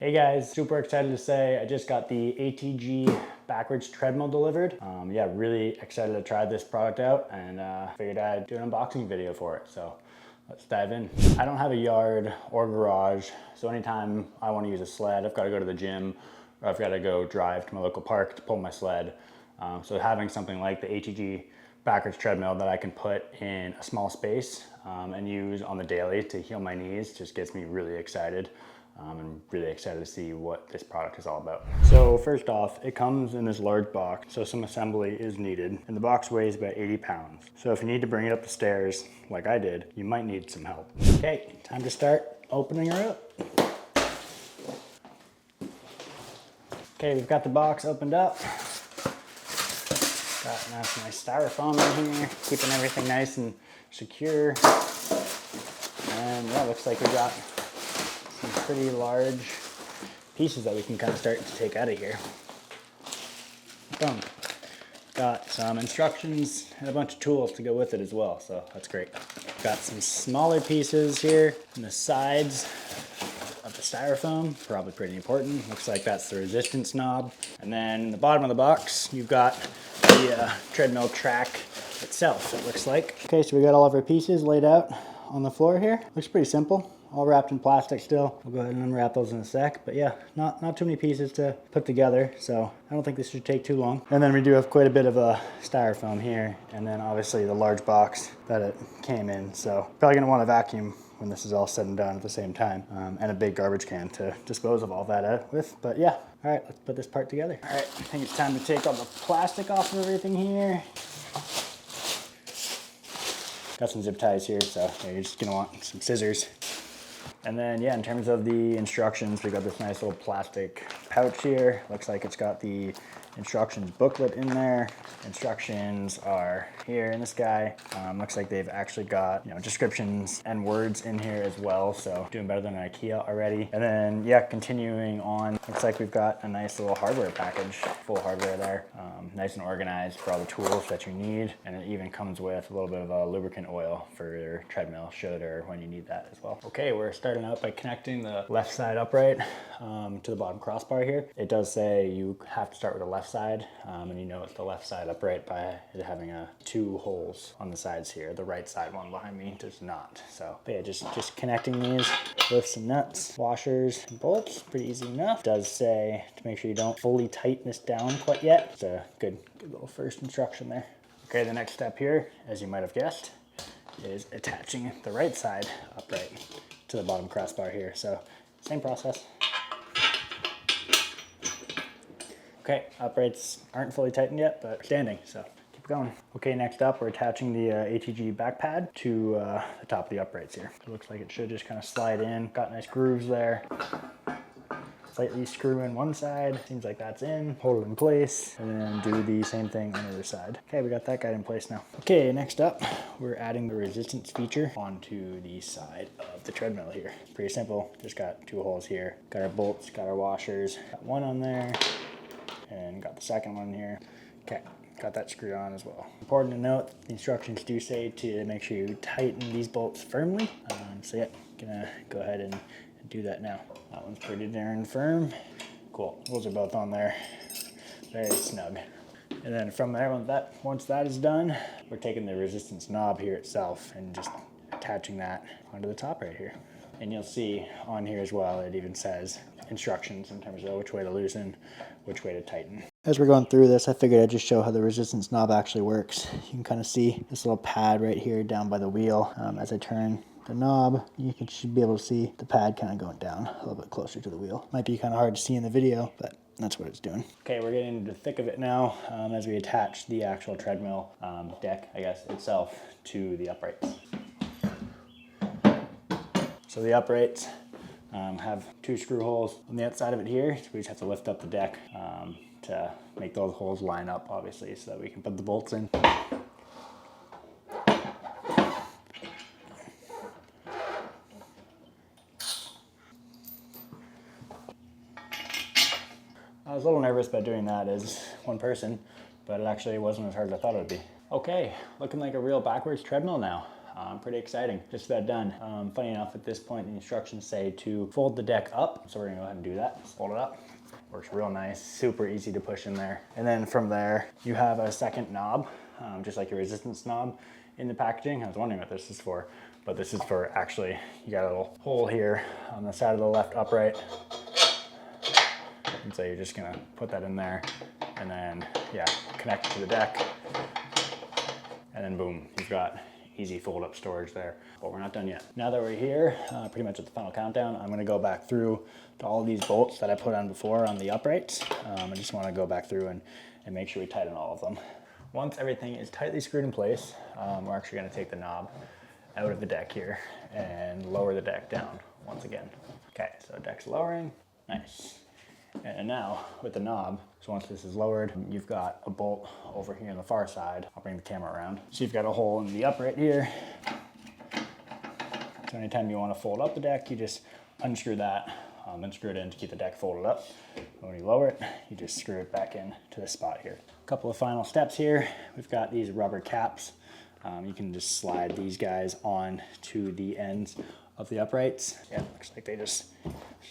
Hey guys, super excited to say I just got the ATG Backwards Treadmill delivered. Yeah, really excited to try this product out and figured I'd do an unboxing video for it. So let's dive in. I don't have a yard or garage, so anytime I want to use a sled, I've got to go to the gym or I've got to go drive to my local park to pull my sled. So having something like the ATG Backwards Treadmill that I can put in a small space and use on the daily to heal my knees just gets me really excited. I'm really excited to see what this product is all about. So first off, it comes in this large box, so some assembly is needed, and the box weighs about 80 pounds. So if you need to bring it up the stairs, like I did, you might need some help. Okay, time to start opening her up. Okay, we've got the box opened up. Got some nice styrofoam in here, keeping everything nice and secure. And yeah, looks like we got some pretty large pieces that we can kind of start to take out of here. Boom. Got some instructions and a bunch of tools to go with it as well, so that's great. Got some smaller pieces here on the sides of the styrofoam, probably pretty important. Looks like that's the resistance knob. And then in the bottom of the box, you've got the treadmill track itself, it looks like. Okay, so we got all of our pieces laid out on the floor here. Looks pretty simple. All wrapped in plastic still. We'll go ahead and unwrap those in a sec. But yeah, not too many pieces to put together, so I don't think this should take too long. And then we do have quite a bit of a styrofoam here, and then obviously the large box that it came in. So probably gonna want to vacuum when this is all said and done at the same time, and a big garbage can to dispose of all that out with. But yeah, all right, let's put this part together. All right, I think it's time to take all the plastic off of everything here. Got some zip ties here, so yeah, you're just gonna want some scissors. And then, yeah, in terms of the instructions, we got this nice little plastic pouch here. Looks like it's got the instructions booklet in there. Instructions are here in this guy. Looks like they've actually got, descriptions and words in here as well. So doing better than IKEA already. And then, yeah, continuing on, looks like we've got a nice little hardware package, full hardware there. Nice and organized for all the tools that you need. And it even comes with a little bit of a lubricant oil for your treadmill, should or when you need that as well. Okay, we're starting out by connecting the left side upright to the bottom crossbar here. It does say you have to start with the left side, and it's the left side upright by it having two holes on the sides here. The right side one behind me does not. So but yeah, just connecting these with some nuts, washers, and bolts. Pretty easy enough. It does say to make sure you don't fully tighten this down quite yet. It's a good little first instruction there. Okay, the next step here, as you might have guessed, is attaching the right side upright to the bottom crossbar here. So same process. Okay, uprights aren't fully tightened yet, but standing, so keep going. Okay, next up, we're attaching the ATG back pad to the top of the uprights here. It looks like it should just kind of slide in. Got nice grooves there. Slightly screw in one side, seems like that's in. Hold it in place, and then do the same thing on the other side. Okay, we got that guy in place now. Okay, next up, we're adding the resistance feature onto the side of the treadmill here. Pretty simple, just got two holes here. Got our bolts, got our washers. Got one on there, and got the second one here. Okay, got that screwed on as well. Important to note, the instructions do say to make sure you tighten these bolts firmly. So yeah, gonna go ahead and do that now. That one's pretty darn firm. Cool, those are both on there. Very snug. And then from there, once that is done, we're taking the resistance knob here itself and just attaching that onto the top right here. And you'll see on here as well, it even says instructions in terms of which way to loosen, which way to tighten. As we're going through this, I figured I'd just show how the resistance knob actually works. You can kind of see this little pad right here down by the wheel. As I turn the knob, you should be able to see the pad kind of going down a little bit closer to the wheel. Might be kind of hard to see in the video, but that's what it's doing. Okay, we're getting into the thick of it now as we attach the actual treadmill deck, I guess, itself to the uprights. So the uprights have two screw holes on the outside of it here. So we just have to lift up the deck to make those holes line up, obviously, so that we can put the bolts in. I was a little nervous about doing that as one person, but it actually wasn't as hard as I thought it would be. Okay, looking like a real backwards treadmill now. Pretty exciting. Just about done. Funny enough, at this point, the instructions say to fold the deck up. So we're gonna go ahead and do that. Just fold it up. Works real nice, super easy to push in there. And then from there, you have a second knob, just like your resistance knob in the packaging. I was wondering what this is for, but this is for actually, you got a little hole here on the side of the left upright. And so you're just gonna put that in there and then, yeah, connect it to the deck. And then boom, you've got easy fold up storage there. But we're not done yet. Now that we're here, pretty much at the final countdown, I'm gonna go back through to all of these bolts that I put on before on the uprights. I just wanna go back through and make sure we tighten all of them. Once everything is tightly screwed in place, we're actually gonna take the knob out of the deck here and lower the deck down once again. Okay, so deck's lowering, nice. And now with the knob, so once this is lowered, you've got a bolt over here on the far side. I'll bring the camera around. So you've got a hole in the upright here. So anytime you want to fold up the deck, you just unscrew that and screw it in to keep the deck folded up. When you lower it, you just screw it back in to the spot here. A couple of final steps here. We've got these rubber caps. You can just slide these guys on to the ends of the uprights. Yeah, looks like they just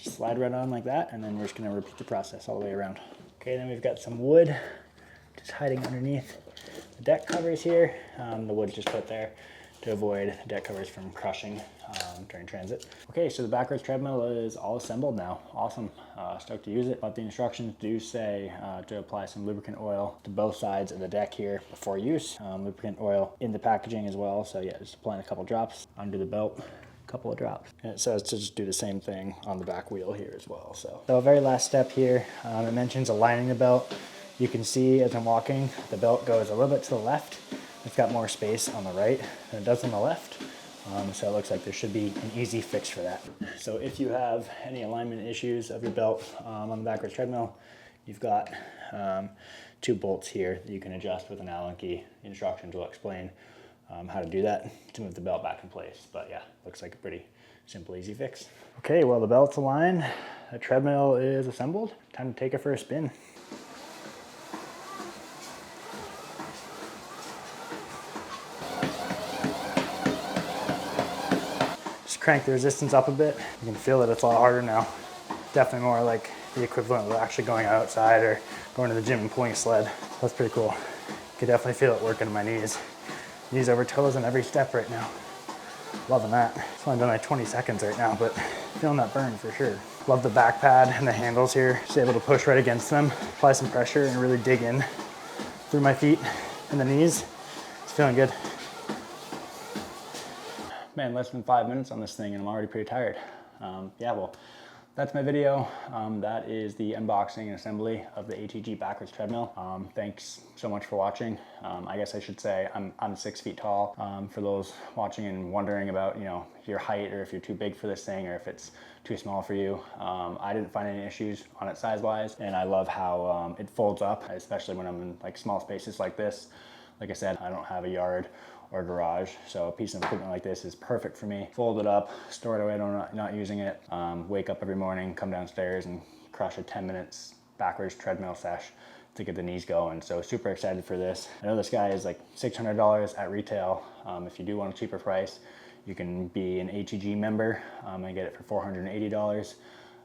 slide right on like that, and then we're just gonna repeat the process all the way around. Okay, then we've got some wood just hiding underneath the deck covers here. The wood's just put there to avoid the deck covers from crushing during transit. Okay, so the backwards treadmill is all assembled now. Awesome, stoked to use it. But the instructions do say to apply some lubricant oil to both sides of the deck here before use. Lubricant oil in the packaging as well. So yeah, just applying a couple drops under the belt. Couple of drops. And it says to just do the same thing on the back wheel here as well. So very last step here, it mentions aligning the belt. You can see as I'm walking, the belt goes a little bit to the left. It's got more space on the right than it does on the left. So it looks like there should be an easy fix for that. So if you have any alignment issues of your belt on the backwards treadmill, you've got 2 bolts here that you can adjust with an Allen key. The instructions will explain how to do that to move the belt back in place. But yeah, looks like a pretty simple, easy fix. Okay, well the belt's aligned, the treadmill is assembled. Time to take it for a spin. Just crank the resistance up a bit. You can feel that it's a lot harder now. Definitely more like the equivalent of actually going outside or going to the gym and pulling a sled. That's pretty cool. You can definitely feel it working in my knees. Knees over toes on every step right now. Loving that. It's only done like 20 seconds right now, but feeling that burn for sure. Love the back pad and the handles here. Just able to push right against them, apply some pressure and really dig in through my feet and the knees. It's feeling good. Man, less than 5 minutes on this thing and I'm already pretty tired. Yeah, well, that's my video. That is the unboxing and assembly of the ATG Backwards Treadmill. Thanks so much for watching. I guess I should say I'm 6 feet tall. For those watching and wondering about, you know, your height or if you're too big for this thing or if it's too small for you. I didn't find any issues on it size-wise, and I love how it folds up, especially when I'm in like small spaces like this. Like I said, I don't have a yard or garage, so a piece of equipment like this is perfect for me. Fold it up, store it away when I'm not using it, wake up every morning, come downstairs and crush a 10 minutes backwards treadmill sesh to get the knees going. So super excited for this. I know this guy is like $600 at retail. If you do want a cheaper price, you can be an ATG member and get it for $480.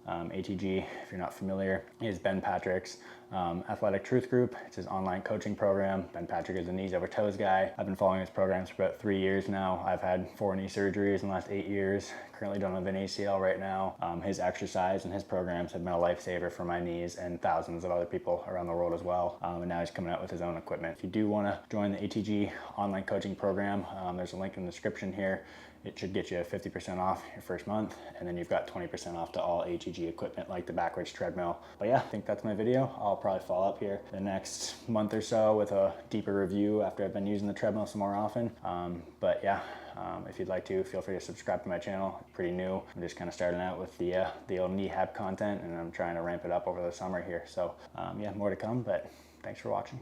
ATG, if you're not familiar, is Ben Patrick's Athletic Truth Group. It's his online coaching program. Ben Patrick is a knees over toes guy. I've been following his programs for about 3 years now. I've had 4 knee surgeries in the last 8 years. Currently don't have an ACL right now. His exercise and his programs have been a lifesaver for my knees and thousands of other people around the world as well. And now he's coming out with his own equipment. If you do want to join the ATG online coaching program, there's a link in the description here. It should get you 50% off your first month, and then you've got 20% off to all ATG equipment like the backwards treadmill. But yeah, I think that's my video. I'll probably follow up here the next month or so with a deeper review after I've been using the treadmill some more often. But yeah, if you'd like to, feel free to subscribe to my channel. It's pretty new. I'm just kind of starting out with the old Kneehab content, and I'm trying to ramp it up over the summer here. So yeah, more to come, but thanks for watching.